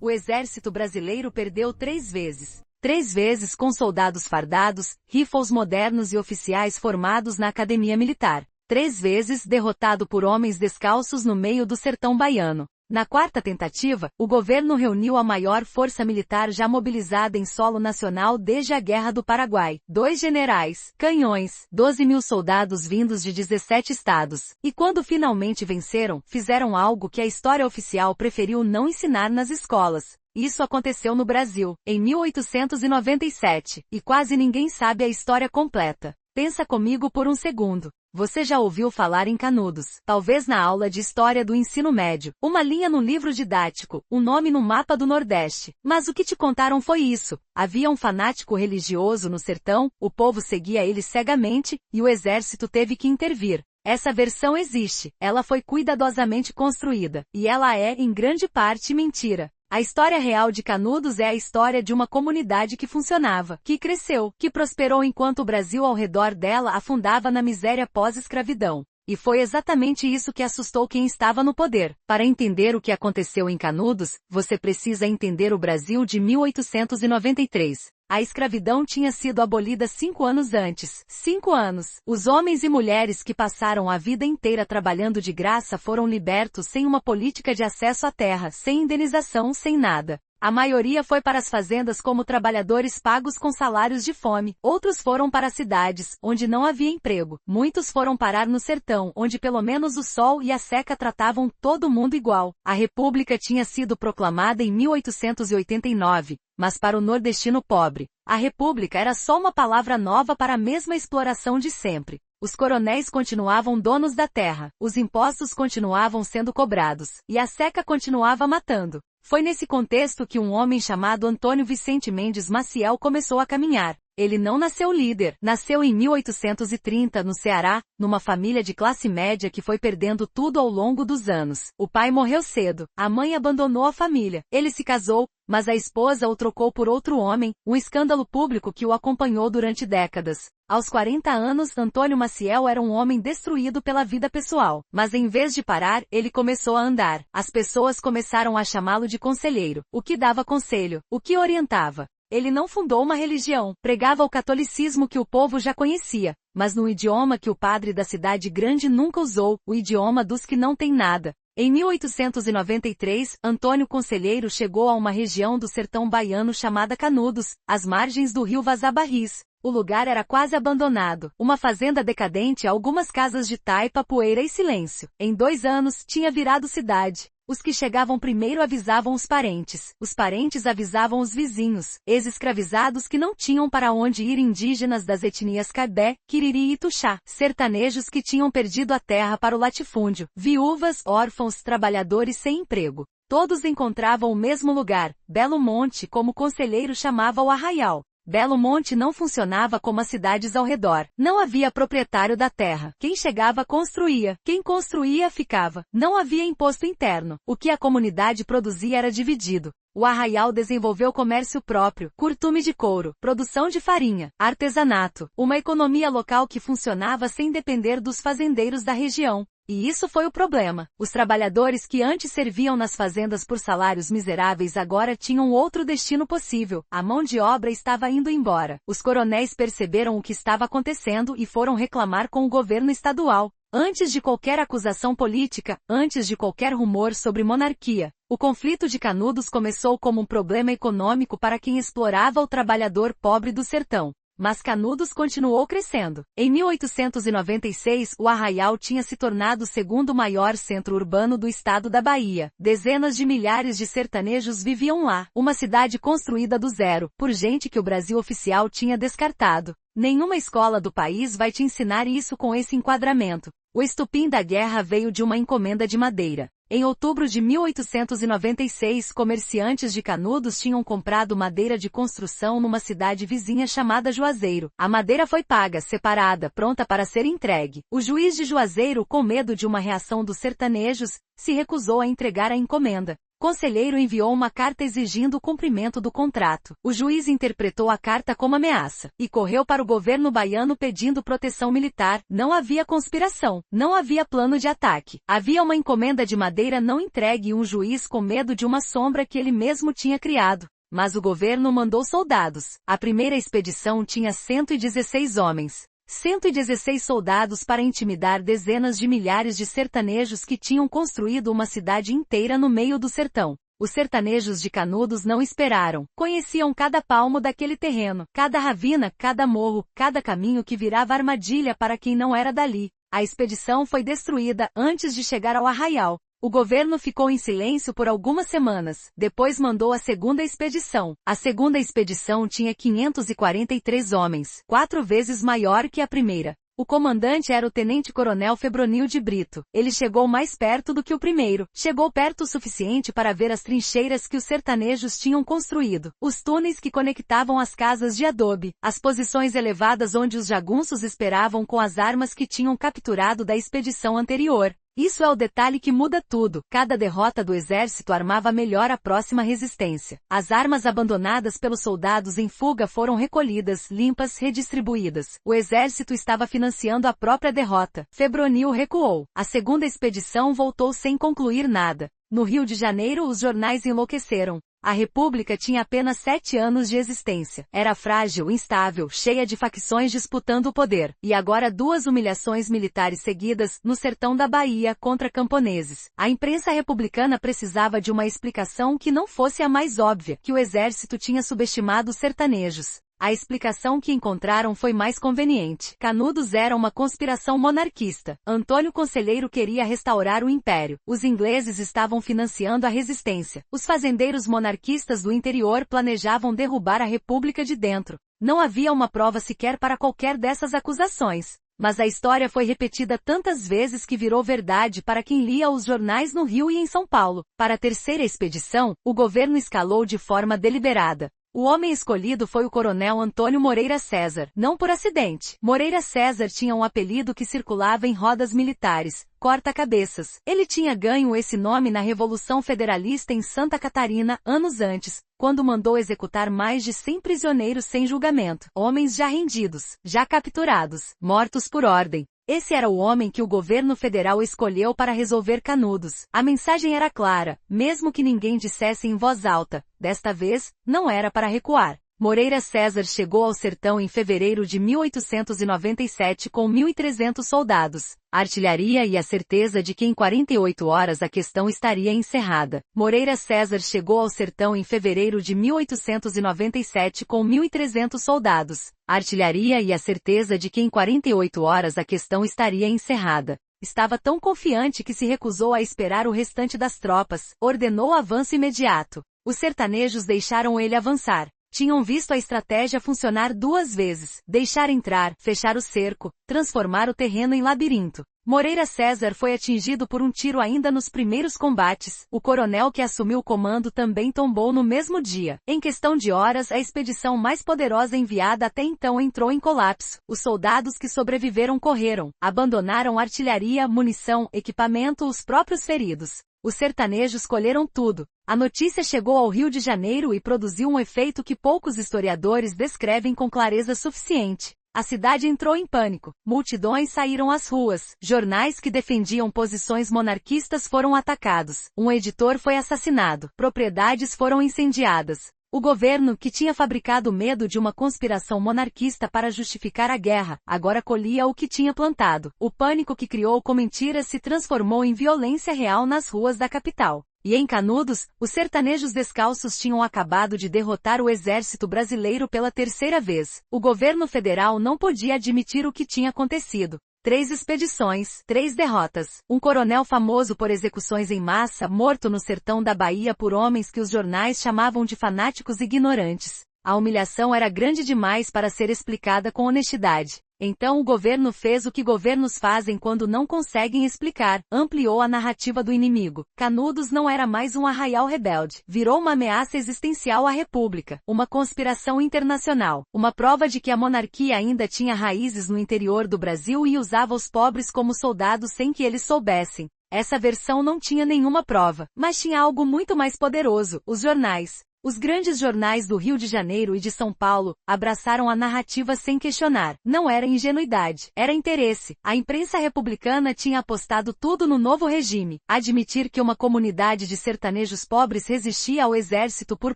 o exército brasileiro perdeu 3 vezes. 3 vezes com soldados fardados, rifles modernos e oficiais formados na academia militar. 3 vezes derrotado por homens descalços no meio do sertão baiano. Na quarta tentativa, o governo reuniu a maior força militar já mobilizada em solo nacional desde a Guerra do Paraguai. 2 generais, canhões, 12.000 soldados vindos de 17 estados. E quando finalmente venceram, fizeram algo que a história oficial preferiu não ensinar nas escolas. Isso aconteceu no Brasil, em 1897, e quase ninguém sabe a história completa. Pensa comigo por um segundo. Você já ouviu falar em Canudos, talvez na aula de História do Ensino Médio, uma linha no livro didático, um nome no mapa do Nordeste. Mas o que te contaram foi isso. Havia um fanático religioso no sertão, o povo seguia ele cegamente, e o exército teve que intervir. Essa versão existe, ela foi cuidadosamente construída, e ela é, em grande parte, mentira. A história real de Canudos é a história de uma comunidade que funcionava, que cresceu, que prosperou enquanto o Brasil ao redor dela afundava na miséria pós-escravidão. E foi exatamente isso que assustou quem estava no poder. Para entender o que aconteceu em Canudos, você precisa entender o Brasil de 1893. A escravidão tinha sido abolida 5 anos antes. 5 anos. Os homens e mulheres que passaram a vida inteira trabalhando de graça foram libertos sem uma política de acesso à terra, sem indenização, sem nada. A maioria foi para as fazendas como trabalhadores pagos com salários de fome. Outros foram para as cidades, onde não havia emprego. Muitos foram parar no sertão, onde pelo menos o sol e a seca tratavam todo mundo igual. A República tinha sido proclamada em 1889, mas para o nordestino pobre, a República era só uma palavra nova para a mesma exploração de sempre. Os coronéis continuavam donos da terra, os impostos continuavam sendo cobrados, e a seca continuava matando. Foi nesse contexto que um homem chamado Antônio Vicente Mendes Maciel começou a caminhar. Ele não nasceu líder, nasceu em 1830 no Ceará, numa família de classe média que foi perdendo tudo ao longo dos anos. O pai morreu cedo, a mãe abandonou a família, ele se casou, mas a esposa o trocou por outro homem, um escândalo público que o acompanhou durante décadas. Aos 40 anos, Antônio Maciel era um homem destruído pela vida pessoal, mas em vez de parar, ele começou a andar. As pessoas começaram a chamá-lo de conselheiro, o que dava conselho, o que orientava. Ele não fundou uma religião, pregava o catolicismo que o povo já conhecia, mas no idioma que o padre da cidade grande nunca usou, o idioma dos que não têm nada. Em 1893, Antônio Conselheiro chegou a uma região do sertão baiano chamada Canudos, às margens do rio Vazabarris. O lugar era quase abandonado, uma fazenda decadente, algumas casas de taipa, poeira e silêncio. Em 2 anos, tinha virado cidade. Os que chegavam primeiro avisavam os parentes avisavam os vizinhos, ex-escravizados que não tinham para onde ir, indígenas das etnias Cabé, Quiriri e Tuxá, sertanejos que tinham perdido a terra para o latifúndio, viúvas, órfãos, trabalhadores sem emprego. Todos encontravam o mesmo lugar, Belo Monte, como o conselheiro chamava o arraial. Belo Monte não funcionava como as cidades ao redor. Não havia proprietário da terra. Quem chegava construía. Quem construía ficava. Não havia imposto interno. O que a comunidade produzia era dividido. O arraial desenvolveu comércio próprio, curtume de couro, produção de farinha, artesanato, uma economia local que funcionava sem depender dos fazendeiros da região. E isso foi o problema. Os trabalhadores que antes serviam nas fazendas por salários miseráveis agora tinham outro destino possível. A mão de obra estava indo embora. Os coronéis perceberam o que estava acontecendo e foram reclamar com o governo estadual. Antes de qualquer acusação política, antes de qualquer rumor sobre monarquia, o conflito de Canudos começou como um problema econômico para quem explorava o trabalhador pobre do sertão. Mas Canudos continuou crescendo. Em 1896, o arraial tinha se tornado o segundo maior centro urbano do estado da Bahia. Dezenas de milhares de sertanejos viviam lá. Uma cidade construída do zero, por gente que o Brasil oficial tinha descartado. Nenhuma escola do país vai te ensinar isso com esse enquadramento. O estupim da guerra veio de uma encomenda de madeira. Em outubro de 1896, comerciantes de Canudos tinham comprado madeira de construção numa cidade vizinha chamada Juazeiro. A madeira foi paga, separada, pronta para ser entregue. O juiz de Juazeiro, com medo de uma reação dos sertanejos, se recusou a entregar a encomenda. conselheiro enviou uma carta exigindo o cumprimento do contrato. O juiz interpretou a carta como ameaça e correu para o governo baiano pedindo proteção militar. Não havia conspiração, não havia plano de ataque. Havia uma encomenda de madeira não entregue e um juiz com medo de uma sombra que ele mesmo tinha criado. Mas o governo mandou soldados. A primeira expedição tinha 116 homens. 116 soldados para intimidar dezenas de milhares de sertanejos que tinham construído uma cidade inteira no meio do sertão. Os sertanejos de Canudos não esperaram. Conheciam cada palmo daquele terreno, cada ravina, cada morro, cada caminho que virava armadilha para quem não era dali. A expedição foi destruída antes de chegar ao arraial. O governo ficou em silêncio por algumas semanas, depois mandou a segunda expedição. A segunda expedição tinha 543 homens, 4 vezes maior que a primeira. O comandante era o tenente-coronel Febronil de Brito. Ele chegou mais perto do que o primeiro. Chegou perto o suficiente para ver as trincheiras que os sertanejos tinham construído, os túneis que conectavam as casas de adobe, as posições elevadas onde os jagunços esperavam com as armas que tinham capturado da expedição anterior. Isso é o detalhe que muda tudo. Cada derrota do exército armava melhor a próxima resistência. As armas abandonadas pelos soldados em fuga foram recolhidas, limpas, redistribuídas. O exército estava financiando a própria derrota. Febronil recuou. A segunda expedição voltou sem concluir nada. No Rio de Janeiro, os jornais enlouqueceram. A República tinha apenas 7 anos de existência. Era frágil, instável, cheia de facções disputando o poder. E agora 2 humilhações militares seguidas, no sertão da Bahia, contra camponeses. A imprensa republicana precisava de uma explicação que não fosse a mais óbvia, que o exército tinha subestimado os sertanejos. A explicação que encontraram foi mais conveniente. Canudos era uma conspiração monarquista. Antônio Conselheiro queria restaurar o império. Os ingleses estavam financiando a resistência. Os fazendeiros monarquistas do interior planejavam derrubar a república de dentro. Não havia uma prova sequer para qualquer dessas acusações. Mas a história foi repetida tantas vezes que virou verdade para quem lia os jornais no Rio e em São Paulo. Para a terceira expedição, o governo escalou de forma deliberada. O homem escolhido foi o coronel Antônio Moreira César, não por acidente. Moreira César tinha um apelido que circulava em rodas militares, corta-cabeças. Ele tinha ganho esse nome na Revolução Federalista em Santa Catarina, anos antes, quando mandou executar mais de 100 prisioneiros sem julgamento. Homens já rendidos, já capturados, mortos por ordem. Esse era o homem que o governo federal escolheu para resolver Canudos. A mensagem era clara, mesmo que ninguém dissesse em voz alta. Desta vez, não era para recuar. Moreira César chegou ao sertão em fevereiro de 1897 com 1.300 soldados, artilharia e a certeza de que em 48 horas a questão estaria encerrada. Moreira César chegou ao sertão em fevereiro de 1897 com 1.300 soldados, artilharia e a certeza de que em 48 horas a questão estaria encerrada. Estava tão confiante que se recusou a esperar o restante das tropas, ordenou avanço imediato. Os sertanejos deixaram ele avançar. Tinham visto a estratégia funcionar 2 vezes. Deixar entrar, fechar o cerco, transformar o terreno em labirinto. Moreira César foi atingido por um tiro ainda nos primeiros combates. O coronel que assumiu o comando também tombou no mesmo dia. Em questão de horas, a expedição mais poderosa enviada até então entrou em colapso. Os soldados que sobreviveram correram, abandonaram artilharia, munição, equipamento, os próprios feridos. Os sertanejos colheram tudo. A notícia chegou ao Rio de Janeiro e produziu um efeito que poucos historiadores descrevem com clareza suficiente. A cidade entrou em pânico. Multidões saíram às ruas. Jornais que defendiam posições monarquistas foram atacados. Um editor foi assassinado. Propriedades foram incendiadas. O governo, que tinha fabricado o medo de uma conspiração monarquista para justificar a guerra, agora colhia o que tinha plantado. O pânico que criou com mentiras se transformou em violência real nas ruas da capital. E em Canudos, os sertanejos descalços tinham acabado de derrotar o exército brasileiro pela 3ª vez. O governo federal não podia admitir o que tinha acontecido. 3 expedições, 3 derrotas. Um coronel famoso por execuções em massa, morto no sertão da Bahia por homens que os jornais chamavam de fanáticos ignorantes. A humilhação era grande demais para ser explicada com honestidade. Então o governo fez o que governos fazem quando não conseguem explicar, ampliou a narrativa do inimigo. Canudos não era mais um arraial rebelde, virou uma ameaça existencial à república, uma conspiração internacional, uma prova de que a monarquia ainda tinha raízes no interior do Brasil e usava os pobres como soldados sem que eles soubessem. Essa versão não tinha nenhuma prova, mas tinha algo muito mais poderoso: os jornais. Os grandes jornais do Rio de Janeiro e de São Paulo abraçaram a narrativa sem questionar. Não era ingenuidade, era interesse. A imprensa republicana tinha apostado tudo no novo regime. Admitir que uma comunidade de sertanejos pobres resistia ao exército por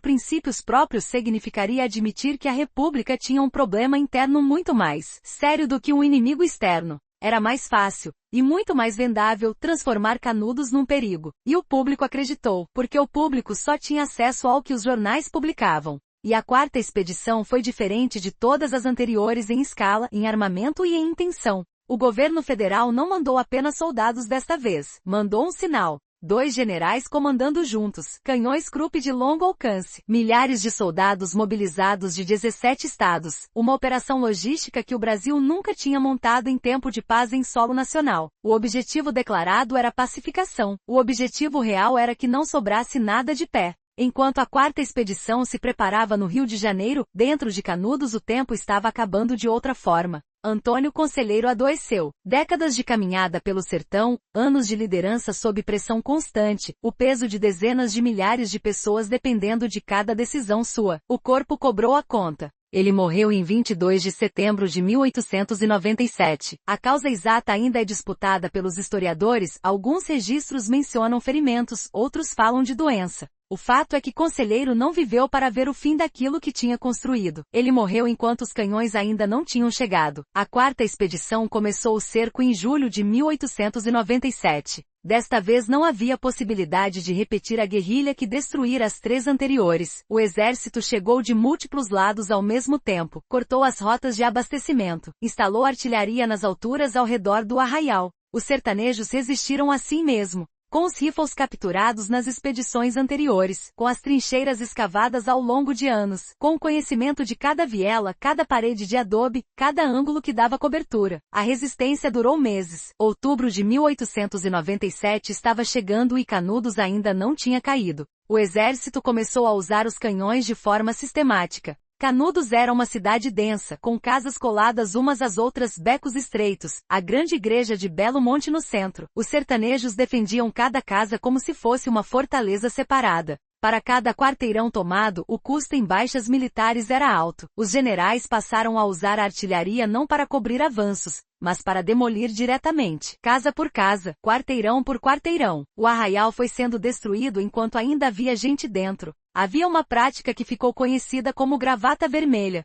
princípios próprios significaria admitir que a República tinha um problema interno muito mais sério do que um inimigo externo. Era mais fácil, e muito mais vendável, transformar Canudos num perigo. E o público acreditou, porque o público só tinha acesso ao que os jornais publicavam. E a quarta expedição foi diferente de todas as anteriores em escala, em armamento e em intenção. O governo federal não mandou apenas soldados desta vez, mandou um sinal. 2 generais comandando juntos, canhões Krupp de longo alcance, milhares de soldados mobilizados de 17 estados, uma operação logística que o Brasil nunca tinha montado em tempo de paz em solo nacional. O objetivo declarado era pacificação, o objetivo real era que não sobrasse nada de pé. Enquanto a quarta expedição se preparava no Rio de Janeiro, dentro de Canudos o tempo estava acabando de outra forma. Antônio Conselheiro adoeceu. Décadas de caminhada pelo sertão, anos de liderança sob pressão constante, o peso de dezenas de milhares de pessoas dependendo de cada decisão sua. O corpo cobrou a conta. Ele morreu em 22 de setembro de 1897. A causa exata ainda é disputada pelos historiadores, alguns registros mencionam ferimentos, outros falam de doença. O fato é que Conselheiro não viveu para ver o fim daquilo que tinha construído. Ele morreu enquanto os canhões ainda não tinham chegado. A quarta expedição começou o cerco em julho de 1897. Desta vez não havia possibilidade de repetir a guerrilha que destruíra as 3 anteriores. O exército chegou de múltiplos lados ao mesmo tempo, cortou as rotas de abastecimento, instalou artilharia nas alturas ao redor do arraial. Os sertanejos resistiram assim mesmo, com os rifles capturados nas expedições anteriores, com as trincheiras escavadas ao longo de anos, com o conhecimento de cada viela, cada parede de adobe, cada ângulo que dava cobertura. A resistência durou meses. Outubro de 1897 estava chegando e Canudos ainda não tinha caído. O exército começou a usar os canhões de forma sistemática. Canudos era uma cidade densa, com casas coladas umas às outras, becos estreitos, a grande igreja de Belo Monte no centro. Os sertanejos defendiam cada casa como se fosse uma fortaleza separada. Para cada quarteirão tomado, o custo em baixas militares era alto. Os generais passaram a usar a artilharia não para cobrir avanços, mas para demolir diretamente, casa por casa, quarteirão por quarteirão. O arraial foi sendo destruído enquanto ainda havia gente dentro. Havia uma prática que ficou conhecida como gravata vermelha.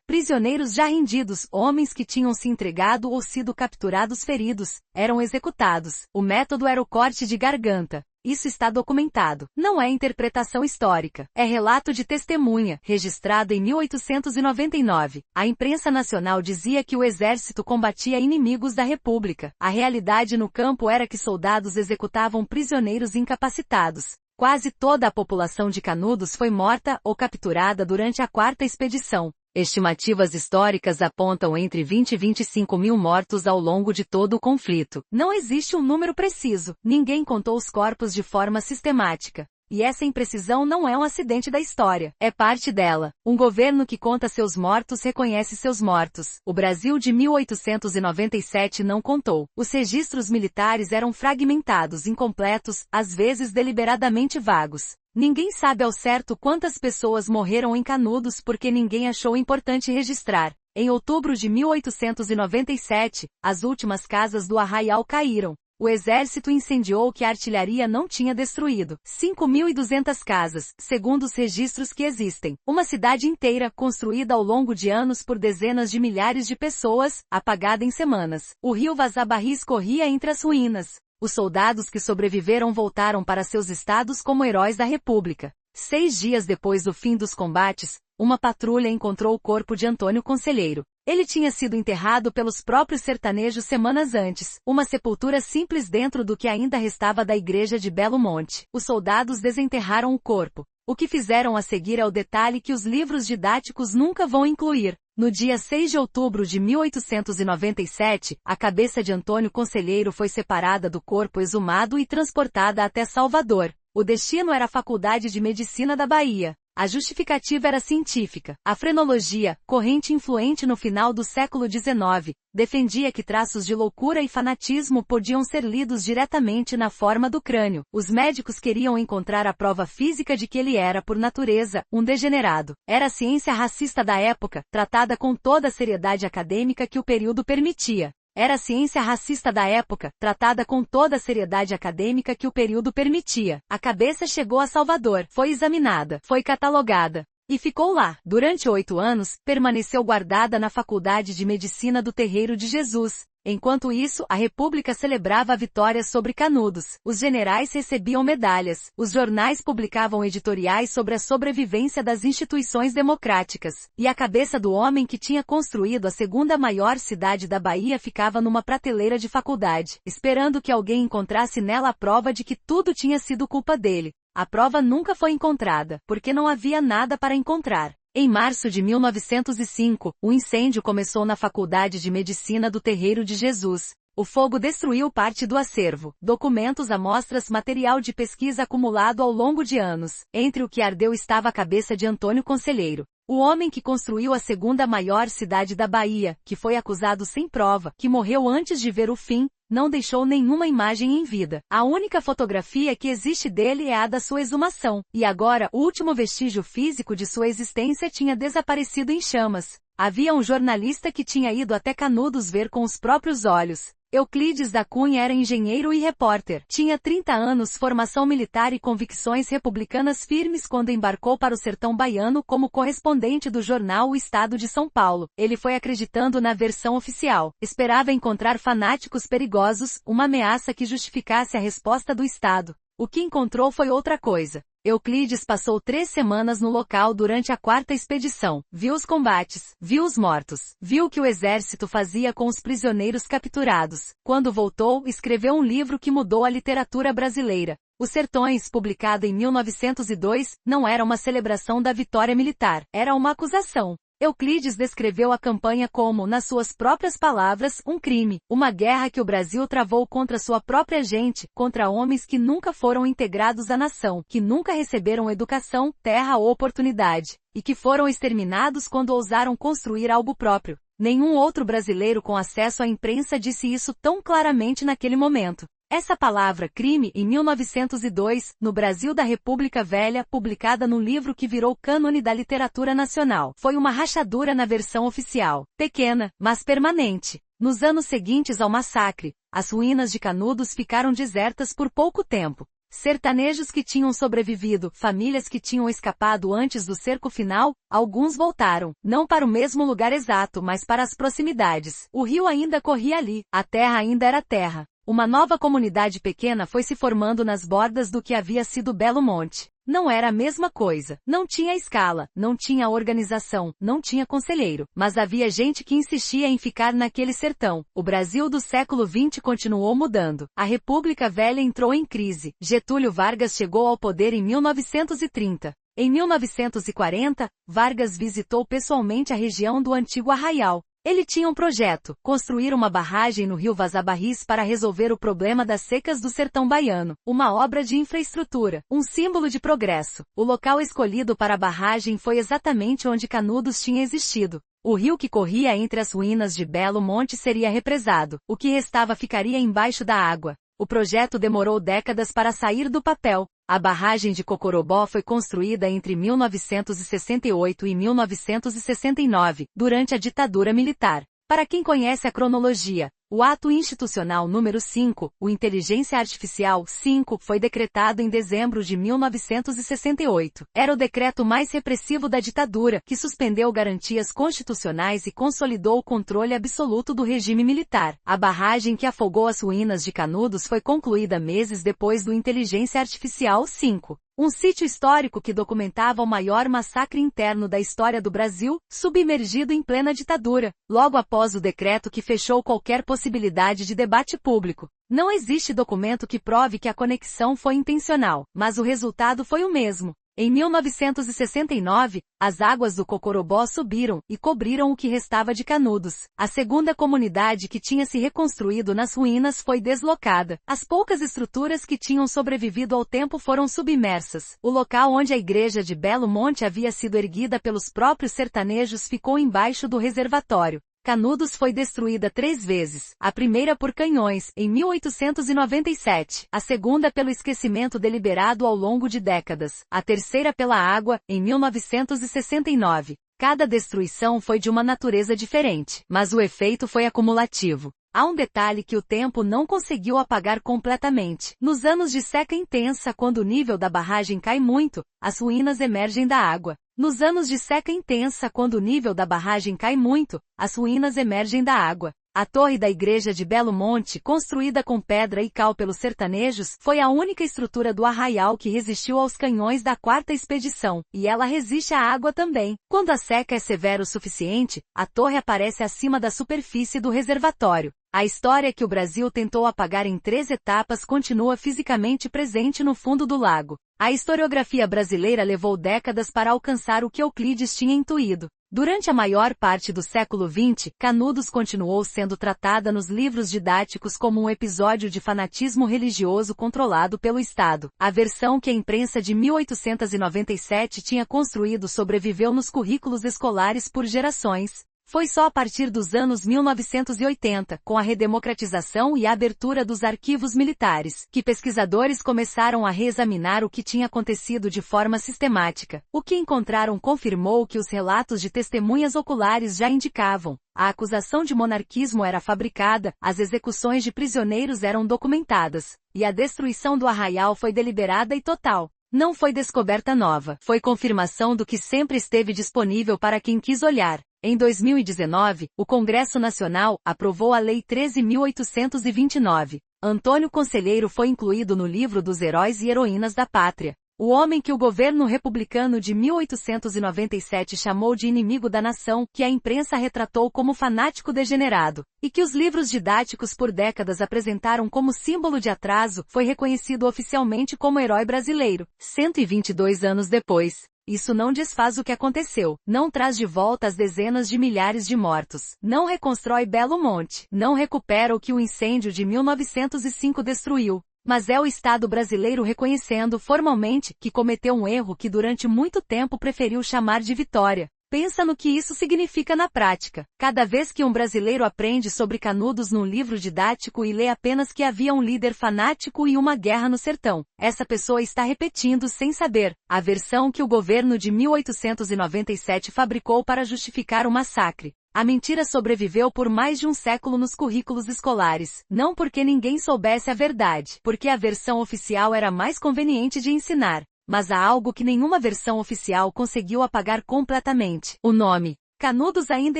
Prisioneiros já rendidos, homens que tinham se entregado ou sido capturados feridos, eram executados. O método era o corte de garganta. Isso está documentado. Não é interpretação histórica. É relato de testemunha, registrado em 1899. A imprensa nacional dizia que o exército combatia inimigos da República. A realidade no campo era que soldados executavam prisioneiros incapacitados. Quase toda a população de Canudos foi morta ou capturada durante a quarta expedição. Estimativas históricas apontam entre 20 e 25 mil mortos ao longo de todo o conflito. Não existe um número preciso. Ninguém contou os corpos de forma sistemática. E essa imprecisão não é um acidente da história, é parte dela. Um governo que conta seus mortos reconhece seus mortos. O Brasil de 1897 não contou. Os registros militares eram fragmentados, incompletos, às vezes deliberadamente vagos. Ninguém sabe ao certo quantas pessoas morreram em Canudos porque ninguém achou importante registrar. Em outubro de 1897, as últimas casas do arraial caíram. O exército incendiou o que a artilharia não tinha destruído. 5.200 casas, segundo os registros que existem. Uma cidade inteira, construída ao longo de anos por dezenas de milhares de pessoas, apagada em semanas. O rio Vazabarris corria entre as ruínas. Os soldados que sobreviveram voltaram para seus estados como heróis da República. 6 dias depois do fim dos combates, uma patrulha encontrou o corpo de Antônio Conselheiro. Ele tinha sido enterrado pelos próprios sertanejos semanas antes, uma sepultura simples dentro do que ainda restava da igreja de Belo Monte. Os soldados desenterraram o corpo. O que fizeram a seguir é o detalhe que os livros didáticos nunca vão incluir. No dia 6 de outubro de 1897, a cabeça de Antônio Conselheiro foi separada do corpo exumado e transportada até Salvador. O destino era a Faculdade de Medicina da Bahia. A justificativa era científica. A frenologia, corrente influente no final do século XIX, defendia que traços de loucura e fanatismo podiam ser lidos diretamente na forma do crânio. Os médicos queriam encontrar a prova física de que ele era, por natureza, um degenerado. Era a ciência racista da época, tratada com toda a seriedade acadêmica que o período permitia. Era a ciência racista da época, tratada com toda a seriedade acadêmica que o período permitia. A cabeça chegou a Salvador, foi examinada, foi catalogada. E ficou lá. Durante 8 anos, permaneceu guardada na Faculdade de Medicina do Terreiro de Jesus. Enquanto isso, a República celebrava a vitória sobre Canudos. Os generais recebiam medalhas. Os jornais publicavam editoriais sobre a sobrevivência das instituições democráticas. E a cabeça do homem que tinha construído a segunda maior cidade da Bahia ficava numa prateleira de faculdade, esperando que alguém encontrasse nela a prova de que tudo tinha sido culpa dele. A prova nunca foi encontrada, porque não havia nada para encontrar. Em março de 1905, o incêndio começou na Faculdade de Medicina do Terreiro de Jesus. O fogo destruiu parte do acervo, documentos, amostras, material de pesquisa acumulado ao longo de anos. Entre o que ardeu estava a cabeça de Antônio Conselheiro, o homem que construiu a segunda maior cidade da Bahia, que foi acusado sem prova, que morreu antes de ver o fim, não deixou nenhuma imagem em vida. A única fotografia que existe dele é a da sua exumação, e agora, o último vestígio físico de sua existência tinha desaparecido em chamas. Havia um jornalista que tinha ido até Canudos ver com os próprios olhos. Euclides da Cunha era engenheiro e repórter. Tinha 30 anos, formação militar e convicções republicanas firmes quando embarcou para o sertão baiano como correspondente do jornal O Estado de São Paulo. Ele foi acreditando na versão oficial. Esperava encontrar fanáticos perigosos, uma ameaça que justificasse a resposta do Estado. O que encontrou foi outra coisa. Euclides passou 3 semanas no local durante a 4ª expedição. Viu os combates, viu os mortos, viu o que o exército fazia com os prisioneiros capturados. Quando voltou, escreveu um livro que mudou a literatura brasileira. Os Sertões, publicado em 1902, não era uma celebração da vitória militar, era uma acusação. Euclides descreveu a campanha como, nas suas próprias palavras, um crime, uma guerra que o Brasil travou contra sua própria gente, contra homens que nunca foram integrados à nação, que nunca receberam educação, terra ou oportunidade, e que foram exterminados quando ousaram construir algo próprio. Nenhum outro brasileiro com acesso à imprensa disse isso tão claramente naquele momento. Essa palavra, crime, em 1902, no Brasil da República Velha, publicada no livro que virou cânone da literatura nacional, foi uma rachadura na versão oficial, pequena, mas permanente. Nos anos seguintes ao massacre, as ruínas de Canudos ficaram desertas por pouco tempo. Sertanejos que tinham sobrevivido, famílias que tinham escapado antes do cerco final, alguns voltaram, não para o mesmo lugar exato, mas para as proximidades. O rio ainda corria ali, a terra ainda era terra. Uma nova comunidade pequena foi se formando nas bordas do que havia sido Belo Monte. Não era a mesma coisa, não tinha escala, não tinha organização, não tinha conselheiro, mas havia gente que insistia em ficar naquele sertão. O Brasil do século XX continuou mudando. A República Velha entrou em crise. Getúlio Vargas chegou ao poder em 1930. Em 1940, Vargas visitou pessoalmente a região do antigo Arraial. Ele tinha um projeto, construir uma barragem no rio Vazabarris para resolver o problema das secas do sertão baiano, uma obra de infraestrutura, um símbolo de progresso. O local escolhido para a barragem foi exatamente onde Canudos tinha existido. O rio que corria entre as ruínas de Belo Monte seria represado, o que restava ficaria embaixo da água. O projeto demorou décadas para sair do papel. A barragem de Cocorobó foi construída entre 1968 e 1969, durante a ditadura militar. Para quem conhece a cronologia, o Ato Institucional número 5, o Inteligência Artificial 5, foi decretado em dezembro de 1968. Era o decreto mais repressivo da ditadura, que suspendeu garantias constitucionais e consolidou o controle absoluto do regime militar. A barragem que afogou as ruínas de Canudos foi concluída meses depois do Inteligência Artificial 5. Um sítio histórico que documentava o maior massacre interno da história do Brasil, submergido em plena ditadura, logo após o decreto que fechou qualquer possibilidade de debate público. Não existe documento que prove que a conexão foi intencional, mas o resultado foi o mesmo. Em 1969, as águas do Cocorobó subiram e cobriram o que restava de Canudos. A segunda comunidade que tinha se reconstruído nas ruínas foi deslocada. As poucas estruturas que tinham sobrevivido ao tempo foram submersas. O local onde a igreja de Belo Monte havia sido erguida pelos próprios sertanejos ficou embaixo do reservatório. Canudos foi destruída 3 vezes, a primeira por canhões, em 1897, a segunda pelo esquecimento deliberado ao longo de décadas, a terceira pela água, em 1969. Cada destruição foi de uma natureza diferente, mas o efeito foi acumulativo. Há um detalhe que o tempo não conseguiu apagar completamente. Nos anos de seca intensa, quando o nível da barragem cai muito, as ruínas emergem da água. Nos anos de seca intensa, quando o nível da barragem cai muito, as ruínas emergem da água. A torre da igreja de Belo Monte, construída com pedra e cal pelos sertanejos, foi a única estrutura do arraial que resistiu aos canhões da quarta expedição, e ela resiste à água também. Quando a seca é severa o suficiente, a torre aparece acima da superfície do reservatório. A história que o Brasil tentou apagar em 3 etapas continua fisicamente presente no fundo do lago. A historiografia brasileira levou décadas para alcançar o que Euclides tinha intuído. Durante a maior parte do século XX, Canudos continuou sendo tratada nos livros didáticos como um episódio de fanatismo religioso controlado pelo Estado. A versão que a imprensa de 1897 tinha construído sobreviveu nos currículos escolares por gerações. Foi só a partir dos anos 1980, com a redemocratização e a abertura dos arquivos militares, que pesquisadores começaram a reexaminar o que tinha acontecido de forma sistemática. O que encontraram confirmou o que os relatos de testemunhas oculares já indicavam. A acusação de monarquismo era fabricada, as execuções de prisioneiros eram documentadas, e a destruição do arraial foi deliberada e total. Não foi descoberta nova, foi confirmação do que sempre esteve disponível para quem quis olhar. Em 2019, o Congresso Nacional aprovou a Lei 13.829. Antônio Conselheiro foi incluído no livro dos heróis e heroínas da pátria. O homem que o governo republicano de 1897 chamou de inimigo da nação, que a imprensa retratou como fanático degenerado, e que os livros didáticos por décadas apresentaram como símbolo de atraso, foi reconhecido oficialmente como herói brasileiro. 122 anos depois. Isso não desfaz o que aconteceu, não traz de volta as dezenas de milhares de mortos, não reconstrói Belo Monte, não recupera o que o incêndio de 1905 destruiu. Mas é o Estado brasileiro reconhecendo formalmente que cometeu um erro que durante muito tempo preferiu chamar de vitória. Pensa no que isso significa na prática. Cada vez que um brasileiro aprende sobre Canudos num livro didático e lê apenas que havia um líder fanático e uma guerra no sertão, essa pessoa está repetindo sem saber a versão que o governo de 1897 fabricou para justificar o massacre. A mentira sobreviveu por mais de um século nos currículos escolares, não porque ninguém soubesse a verdade, porque a versão oficial era mais conveniente de ensinar. Mas há algo que nenhuma versão oficial conseguiu apagar completamente. O nome. Canudos ainda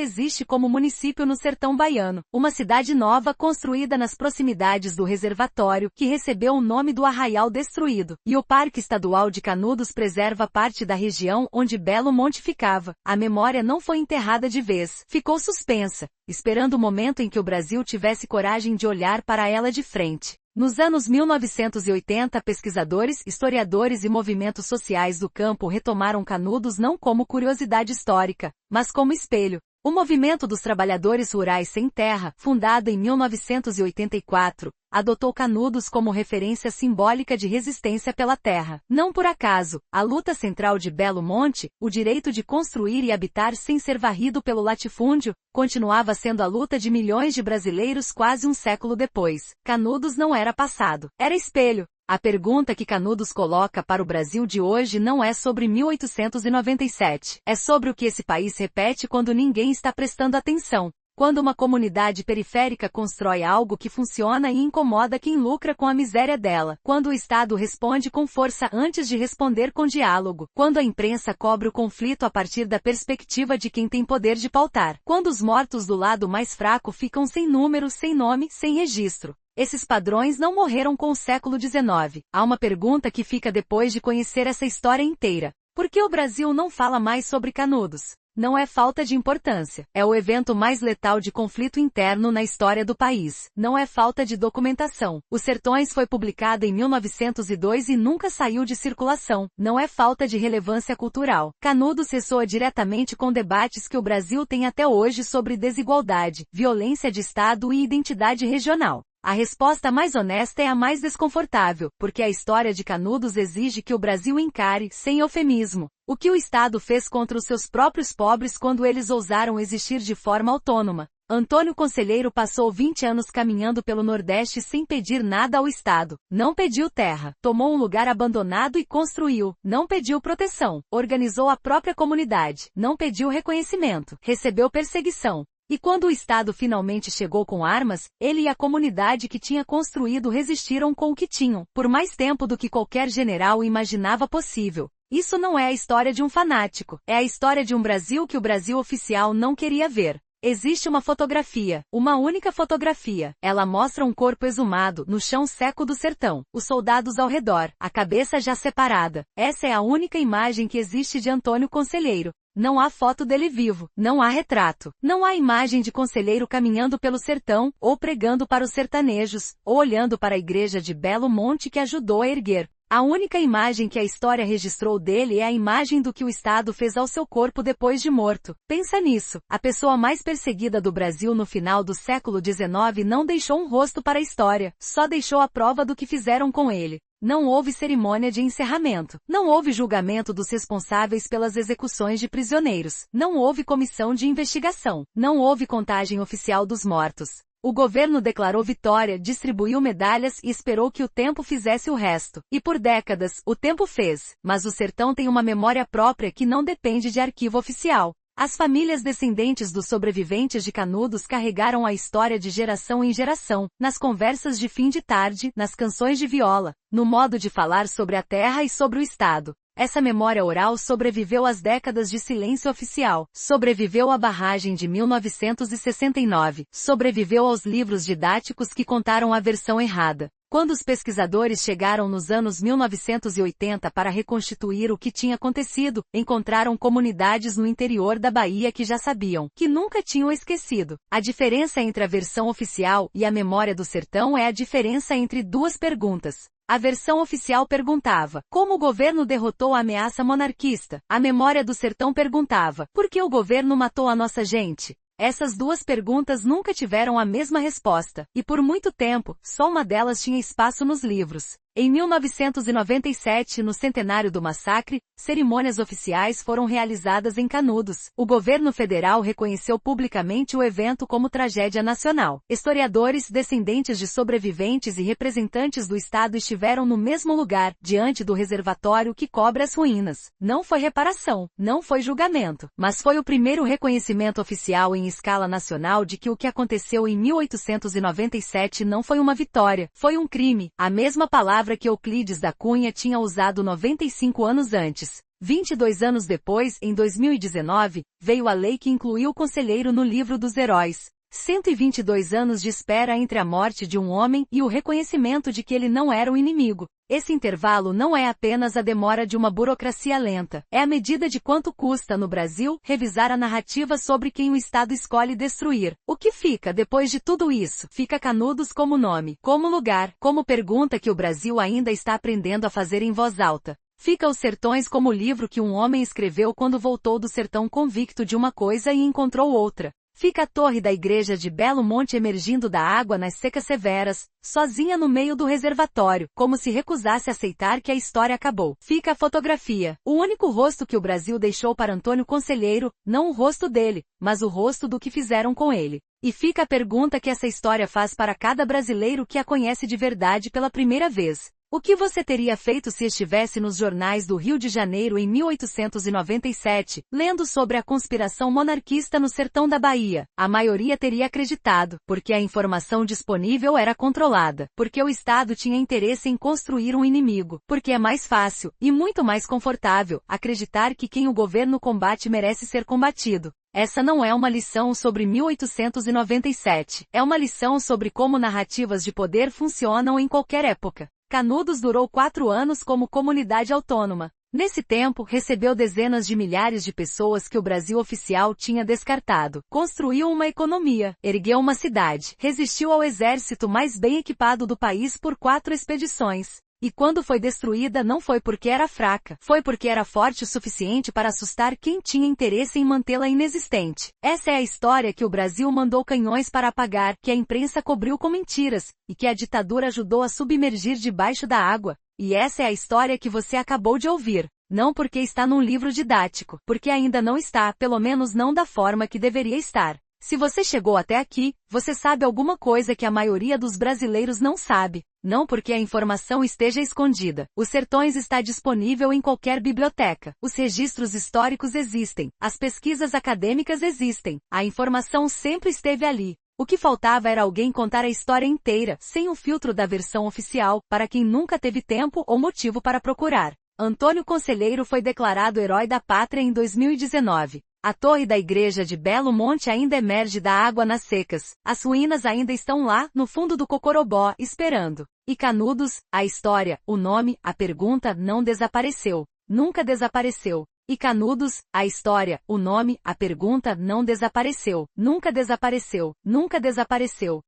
existe como município no sertão baiano, uma cidade nova construída nas proximidades do reservatório, que recebeu o nome do arraial destruído, e o Parque Estadual de Canudos preserva parte da região onde Belo Monte ficava. A memória não foi enterrada de vez, ficou suspensa, esperando o momento em que o Brasil tivesse coragem de olhar para ela de frente. Nos anos 1980, pesquisadores, historiadores e movimentos sociais do campo retomaram Canudos não como curiosidade histórica, mas como espelho. O Movimento dos Trabalhadores Rurais Sem Terra, fundado em 1984, adotou Canudos como referência simbólica de resistência pela terra. Não por acaso, a luta central de Belo Monte, o direito de construir e habitar sem ser varrido pelo latifúndio, continuava sendo a luta de milhões de brasileiros quase um século depois. Canudos não era passado, era espelho. A pergunta que Canudos coloca para o Brasil de hoje não é sobre 1897. É sobre o que esse país repete quando ninguém está prestando atenção. Quando uma comunidade periférica constrói algo que funciona e incomoda quem lucra com a miséria dela. Quando o Estado responde com força antes de responder com diálogo. Quando a imprensa cobre o conflito a partir da perspectiva de quem tem poder de pautar. Quando os mortos do lado mais fraco ficam sem número, sem nome, sem registro. Esses padrões não morreram com o século XIX. Há uma pergunta que fica depois de conhecer essa história inteira. Por que o Brasil não fala mais sobre Canudos? Não é falta de importância. É o evento mais letal de conflito interno na história do país. Não é falta de documentação. Os Sertões foi publicado em 1902 e nunca saiu de circulação. Não é falta de relevância cultural. Canudos ressoa diretamente com debates que o Brasil tem até hoje sobre desigualdade, violência de Estado e identidade regional. A resposta mais honesta é a mais desconfortável, porque a história de Canudos exige que o Brasil encare, sem eufemismo, o que o Estado fez contra os seus próprios pobres quando eles ousaram existir de forma autônoma. Antônio Conselheiro passou 20 anos caminhando pelo Nordeste sem pedir nada ao Estado. Não pediu terra, tomou um lugar abandonado e construiu. Não pediu proteção, organizou a própria comunidade. Não pediu reconhecimento, recebeu perseguição. E quando o Estado finalmente chegou com armas, ele e a comunidade que tinha construído resistiram com o que tinham, por mais tempo do que qualquer general imaginava possível. Isso não é a história de um fanático, é a história de um Brasil que o Brasil oficial não queria ver. Existe uma fotografia, uma única fotografia. Ela mostra um corpo exumado, no chão seco do sertão, os soldados ao redor, a cabeça já separada. Essa é a única imagem que existe de Antônio Conselheiro. Não há foto dele vivo, não há retrato, não há imagem de Conselheiro caminhando pelo sertão, ou pregando para os sertanejos, ou olhando para a igreja de Belo Monte que ajudou a erguer. A única imagem que a história registrou dele é a imagem do que o Estado fez ao seu corpo depois de morto. Pensa nisso, a pessoa mais perseguida do Brasil no final do século XIX não deixou um rosto para a história, só deixou a prova do que fizeram com ele. Não houve cerimônia de encerramento. Não houve julgamento dos responsáveis pelas execuções de prisioneiros. Não houve comissão de investigação. Não houve contagem oficial dos mortos. O governo declarou vitória, distribuiu medalhas e esperou que o tempo fizesse o resto. E por décadas, o tempo fez. Mas o sertão tem uma memória própria que não depende de arquivo oficial. As famílias descendentes dos sobreviventes de Canudos carregaram a história de geração em geração, nas conversas de fim de tarde, nas canções de viola, no modo de falar sobre a terra e sobre o Estado. Essa memória oral sobreviveu às décadas de silêncio oficial, sobreviveu à barragem de 1969, sobreviveu aos livros didáticos que contaram a versão errada. Quando os pesquisadores chegaram nos anos 1980 para reconstituir o que tinha acontecido, encontraram comunidades no interior da Bahia que já sabiam, que nunca tinham esquecido. A diferença entre a versão oficial e a memória do sertão é a diferença entre duas perguntas. A versão oficial perguntava, como o governo derrotou a ameaça monarquista? A memória do sertão perguntava, por que o governo matou a nossa gente? Essas duas perguntas nunca tiveram a mesma resposta, e por muito tempo, só uma delas tinha espaço nos livros. Em 1997, no centenário do massacre, cerimônias oficiais foram realizadas em Canudos. O governo federal reconheceu publicamente o evento como tragédia nacional. Historiadores, descendentes de sobreviventes e representantes do Estado estiveram no mesmo lugar, diante do reservatório que cobre as ruínas. Não foi reparação, não foi julgamento, mas foi o primeiro reconhecimento oficial em escala nacional de que o que aconteceu em 1897 não foi uma vitória, foi um crime, a mesma palavra que Euclides da Cunha tinha usado 95 anos antes. 22 anos depois, em 2019, veio a lei que incluiu o Conselheiro no livro dos heróis. 122 anos de espera entre a morte de um homem e o reconhecimento de que ele não era o inimigo. Esse intervalo não é apenas a demora de uma burocracia lenta, é a medida de quanto custa no Brasil revisar a narrativa sobre quem o Estado escolhe destruir. O que fica depois de tudo isso? Fica Canudos como nome, como lugar, como pergunta que o Brasil ainda está aprendendo a fazer em voz alta. Fica Os Sertões como o livro que um homem escreveu quando voltou do sertão convicto de uma coisa e encontrou outra. Fica a torre da igreja de Belo Monte emergindo da água nas secas severas, sozinha no meio do reservatório, como se recusasse aceitar que a história acabou. Fica a fotografia, o único rosto que o Brasil deixou para Antônio Conselheiro, não o rosto dele, mas o rosto do que fizeram com ele. E fica a pergunta que essa história faz para cada brasileiro que a conhece de verdade pela primeira vez. O que você teria feito se estivesse nos jornais do Rio de Janeiro em 1897, lendo sobre a conspiração monarquista no sertão da Bahia? A maioria teria acreditado, porque a informação disponível era controlada, porque o Estado tinha interesse em construir um inimigo, porque é mais fácil, e muito mais confortável, acreditar que quem o governo combate merece ser combatido. Essa não é uma lição sobre 1897, é uma lição sobre como narrativas de poder funcionam em qualquer época. Canudos durou 4 anos como comunidade autônoma. Nesse tempo, recebeu dezenas de milhares de pessoas que o Brasil oficial tinha descartado, construiu uma economia, ergueu uma cidade, resistiu ao exército mais bem equipado do país por 4 expedições. E quando foi destruída não foi porque era fraca, foi porque era forte o suficiente para assustar quem tinha interesse em mantê-la inexistente. Essa é a história que o Brasil mandou canhões para apagar, que a imprensa cobriu com mentiras, e que a ditadura ajudou a submergir debaixo da água. E essa é a história que você acabou de ouvir. Não porque está num livro didático, porque ainda não está, pelo menos não da forma que deveria estar. Se você chegou até aqui, você sabe alguma coisa que a maioria dos brasileiros não sabe. Não porque a informação esteja escondida. Os Sertões está disponível em qualquer biblioteca. Os registros históricos existem. As pesquisas acadêmicas existem. A informação sempre esteve ali. O que faltava era alguém contar a história inteira, sem o filtro da versão oficial, para quem nunca teve tempo ou motivo para procurar. Antônio Conselheiro foi declarado Herói da Pátria em 2019. A torre da igreja de Belo Monte ainda emerge da água nas secas. As ruínas ainda estão lá, no fundo do Cocorobó, esperando. E Canudos, a história, o nome, a pergunta não desapareceu. Nunca desapareceu. E Canudos, a história, o nome, a pergunta não desapareceu. Nunca desapareceu. Nunca desapareceu.